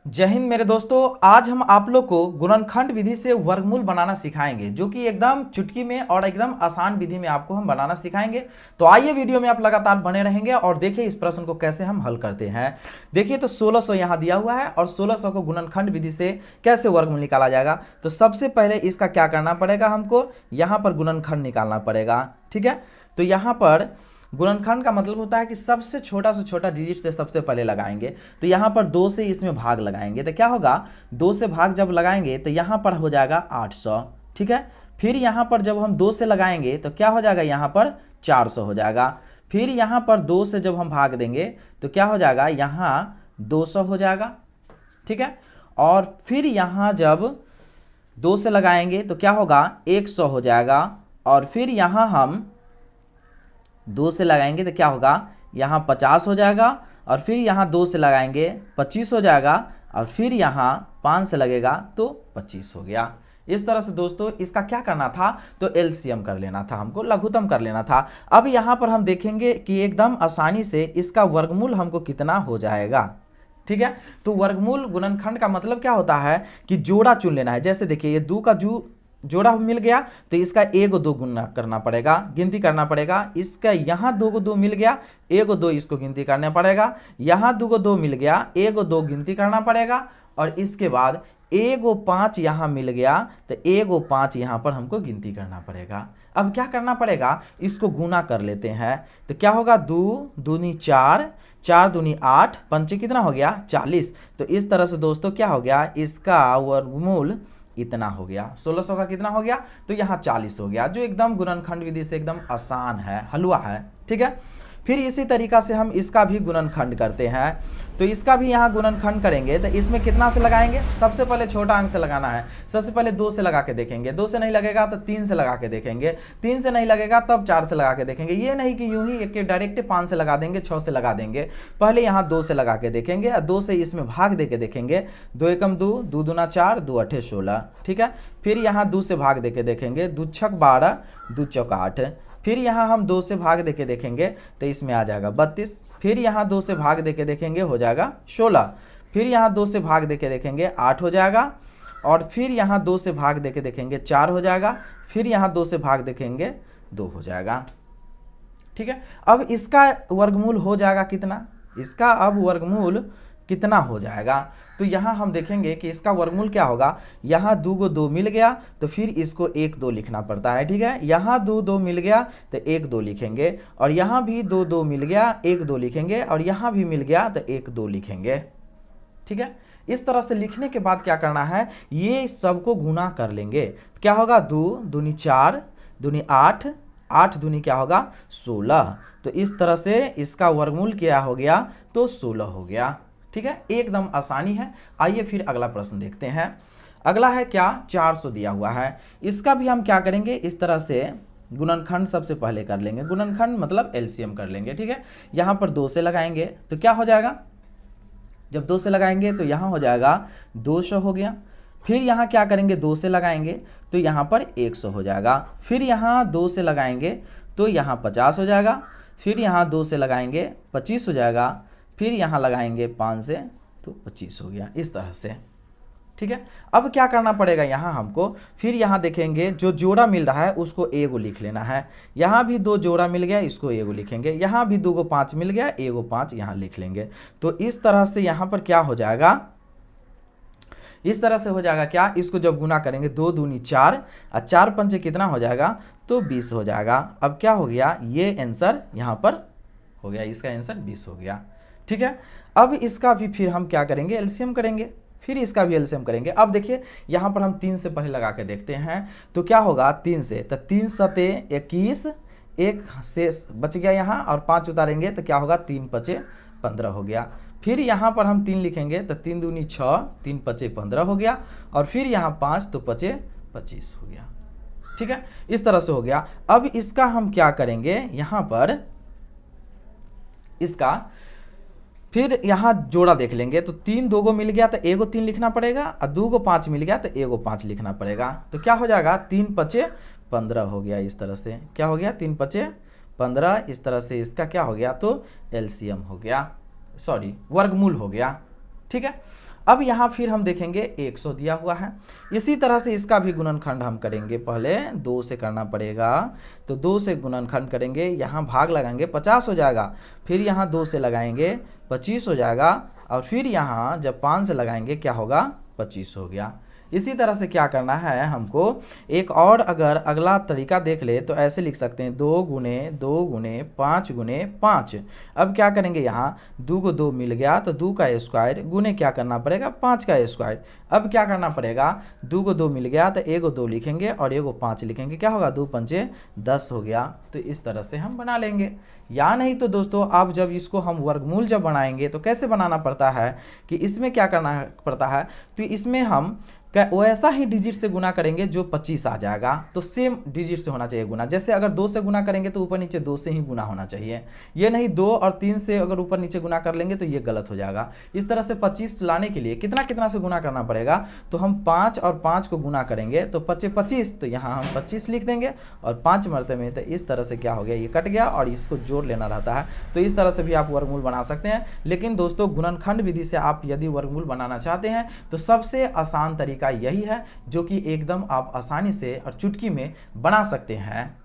जय हिंद मेरे दोस्तों। आज हम आप लोग को गुणनखंड विधि से वर्गमूल बनाना सिखाएंगे, जो कि एकदम चुटकी में और एकदम आसान विधि में आपको हम बनाना सिखाएंगे। तो आइए वीडियो में आप लगातार बने रहेंगे और देखिए इस प्रश्न को कैसे हम हल करते हैं। देखिए तो 1600 यहाँ दिया हुआ है और 1600 को गुणनखंड विधि से कैसे वर्गमूल निकाला जाएगा। तो सबसे पहले इसका क्या करना पड़ेगा, हमको यहाँ पर गुणनखंड निकालना पड़ेगा। ठीक है, तो यहाँ पर गुणनखंड का मतलब होता है कि सबसे छोटा से छोटा डिजिट से सबसे पहले लगाएंगे। तो यहाँ पर 2 से इसमें भाग लगाएंगे तो क्या होगा, 2 से भाग जब लगाएंगे तो यहाँ पर हो जाएगा 800। ठीक है, फिर यहाँ पर जब हम 2 से लगाएंगे तो क्या हो जाएगा, यहाँ पर 400 हो जाएगा। फिर यहाँ पर 2 से जब हम भाग देंगे तो क्या हो जाएगा, यहाँ 200 हो जाएगा। ठीक है, और फिर यहाँ जब 2 से लगाएंगे तो क्या होगा, 100 हो जाएगा। और फिर यहाँ हम 2 से लगाएंगे तो क्या होगा, यहाँ 50 हो जाएगा। और फिर यहाँ 2 से लगाएंगे 25 हो जाएगा। और फिर यहाँ 5 से लगेगा तो 25 हो गया। इस तरह से दोस्तों इसका क्या करना था, तो एलसीएम कर लेना था, हमको लघुत्तम कर लेना था। अब यहाँ पर हम देखेंगे कि एकदम आसानी से इसका वर्गमूल हमको कितना हो जाएगा। ठीक है, तो वर्गमूल गुणनखंड का मतलब क्या होता है कि जोड़ा चुन लेना है। जैसे देखिए ये 2 का जोड़ा मिल गया तो इसका 1 2 गुना करना पड़ेगा, गिनती करना पड़ेगा। इसका यहाँ 2 को 2 मिल गया, 1 2 इसको गिनती करना पड़ेगा। यहाँ 2 को 2 मिल गया, 1 2 गिनती करना पड़ेगा। और इसके बाद 1 5 यहाँ मिल गया तो 1 5 यहाँ पर हमको गिनती करना पड़ेगा। अब क्या करना पड़ेगा, इसको गुना कर लेते हैं। तो क्या होगा, 2 दूनी 4, 4 दूनी 8, पंचे कितना हो गया, 40। तो इस तरह से दोस्तों क्या हो गया, इसका वर्गमूल इतना हो गया। 1600 का कितना हो गया, तो यहाँ 40 हो गया, जो एकदम गुणनखंड विधि से एकदम आसान है, हलवा है। ठीक है, फिर इसी तरीका से हम इसका भी गुणनखंड करते हैं। तो इसका भी यहाँ गुणनखंड करेंगे तो इसमें कितना से लगाएंगे, सबसे पहले छोटा अंक से लगाना है। सबसे पहले 2 से लगा के देखेंगे, 2 से नहीं लगेगा तो 3 से लगा के देखेंगे, 3 से नहीं लगेगा तब 4 से लगा के देखेंगे। ये नहीं कि यूं ही एक डायरेक्ट 5 से लगा देंगे, 6 से लगा देंगे। पहले यहाँ 2 से लगा के देखेंगे और 2 से इसमें भाग दे के देखेंगे। 2 एकम 2, 2 दूना 4, 2 अठे 16। ठीक है, फिर यहाँ 2 से भाग दे के देखेंगे, 2 छक 12, 2 चौक 8। फिर यहाँ हम 2 से भाग देके देखेंगे तो इसमें आ जाएगा 32। फिर यहाँ 2 से भाग देके देखेंगे हो जाएगा 16। फिर यहाँ 2 से भाग देके देखेंगे 8 हो जाएगा। और फिर यहाँ 2 से भाग देके देखेंगे 4 हो जाएगा। फिर यहाँ 2 से भाग देखेंगे 2 हो जाएगा। ठीक है, अब इसका वर्गमूल हो जाएगा कितना, इसका अब वर्गमूल कितना हो जाएगा। तो यहाँ हम देखेंगे कि इसका वर्गमूल क्या होगा। यहाँ 2 को 2 मिल गया तो फिर इसको 1 2 लिखना पड़ता है। ठीक है, यहाँ 2 2 मिल गया तो 1 2 लिखेंगे। और यहाँ भी 2 2 मिल गया, 1 2 लिखेंगे। और यहाँ भी मिल गया तो 1 2 लिखेंगे। ठीक है, इस तरह से लिखने के बाद क्या करना है, ये सबको गुना कर लेंगे। क्या होगा, 2 दूनी 4, दूनी 8, 8 दूनी क्या होगा 16। तो इस तरह से इसका वर्गमूल क्या हो गया, तो 16 हो गया। ठीक है, एकदम आसानी है। आइए फिर अगला प्रश्न देखते हैं। अगला है क्या, 400 दिया हुआ है। इसका भी हम क्या करेंगे, इस तरह से गुणनखंड सबसे पहले कर लेंगे। गुणनखंड मतलब एलसीएम कर लेंगे। ठीक है, यहाँ पर 2 से लगाएंगे तो क्या हो जाएगा, जब 2 से लगाएंगे तो यहाँ हो जाएगा 200 हो गया। फिर यहाँ क्या करेंगे, 2 से लगाएंगे तो यहाँ पर 100 हो जाएगा। फिर यहाँ 2 से लगाएंगे तो यहाँ 50 हो जाएगा। फिर यहाँ 2 से लगाएंगे 25 हो जाएगा। फिर यहाँ लगाएंगे 5 से तो 25 हो गया, इस तरह से। ठीक है, अब क्या करना पड़ेगा यहाँ हमको, फिर यहाँ देखेंगे जो जोड़ा मिल रहा है उसको 1 लिख लेना है। यहाँ भी 2 जोड़ा मिल गया, इसको 1 लिखेंगे। यहाँ भी 2 को 5 मिल गया, 1 5 यहाँ लिख लेंगे। तो इस तरह से यहाँ पर क्या हो जाएगा, इस तरह से हो जाएगा क्या, इसको जब गुना करेंगे 2 दूनी 4 और 4 पंचे कितना हो जाएगा, तो 20 हो जाएगा। अब क्या हो गया, ये आंसर यहाँ पर हो गया, इसका आंसर 20 हो गया। ठीक है, अब इसका भी फिर हम क्या करेंगे, एलसीएम करेंगे। फिर इसका भी एलसीएम करेंगे। अब देखिए यहाँ पर हम 3 से पहले लगा के देखते हैं तो क्या होगा, 3 से तो 3 सते 21, 1 से बच गया यहाँ और 5 उतारेंगे तो क्या होगा, 3 5 15 हो गया। फिर यहाँ पर हम 3 लिखेंगे तो 3 दूनी 6, 3 5 15 हो गया। और फिर यहाँ 5 तो 5 25 हो गया। ठीक है, इस तरह से हो गया। अब इसका हम क्या करेंगे, यहाँ पर इसका फिर यहाँ जोड़ा देख लेंगे तो 3 2 को मिल गया तो 1 3 लिखना पड़ेगा। और 2 को 5 मिल गया तो 1 5 लिखना पड़ेगा। तो क्या हो जाएगा, 3 5 15 हो गया। इस तरह से क्या हो गया, 3 5 15। इस तरह से इसका क्या हो गया, तो एलसीएम हो गया, सॉरी वर्गमूल हो गया। ठीक है। अब यहाँ फिर हम देखेंगे 100 दिया हुआ है। इसी तरह से इसका भी गुणनखंड हम करेंगे, पहले 2 से करना पड़ेगा, तो 2 से गुणनखंड करेंगे, यहाँ भाग लगाएंगे 50 हो जाएगा, फिर यहाँ 2 से लगाएंगे 25 हो जाएगा, और फिर यहाँ जब 5 से लगाएंगे क्या होगा, 25 हो गया। इसी तरह से क्या करना है हमको, एक और अगर अगला तरीका देख ले तो ऐसे लिख सकते हैं 2 गुने 2 गुने 5 गुने 5। अब क्या करेंगे, यहाँ 2 को 2 मिल गया तो 2 का स्क्वायर गुने क्या करना पड़ेगा, 5 का स्क्वायर। अब क्या करना पड़ेगा, 2 को 2 मिल गया तो 1 को 2 लिखेंगे और 1 को 5 लिखेंगे, क्या होगा, 2 पंचे 10 हो गया। तो इस तरह से हम बना लेंगे। या नहीं तो दोस्तों अब जब इसको हम वर्गमूल जब बनाएंगे तो कैसे बनाना पड़ता है कि इसमें क्या करना पड़ता है, तो इसमें हम वैसा ही डिजिट से गुना करेंगे जो 25 आ जाएगा, तो सेम डिजिट से होना चाहिए गुना। जैसे अगर 2 से गुना करेंगे तो ऊपर नीचे 2 से ही गुना होना चाहिए, ये नहीं 2 और 3 से अगर ऊपर नीचे गुना कर लेंगे तो ये गलत हो जाएगा। इस तरह से 25 लाने के लिए कितना कितना से गुना करना पड़ेगा, तो हम 5 और 5 को गुना करेंगे तो 5 25, तो यहाँ हम 25 लिख देंगे और 5 मरते में, तो इस तरह से क्या हो गया, ये कट गया और इसको जोड़ लेना रहता है। तो इस तरह से भी आप वर्गमूल बना सकते हैं। लेकिन दोस्तों गुणनखंड विधि से आप यदि वर्गमूल बनाना चाहते हैं तो सबसे आसान तरीका यही है, जो कि एकदम आप आसानी से और चुटकी में बना सकते हैं।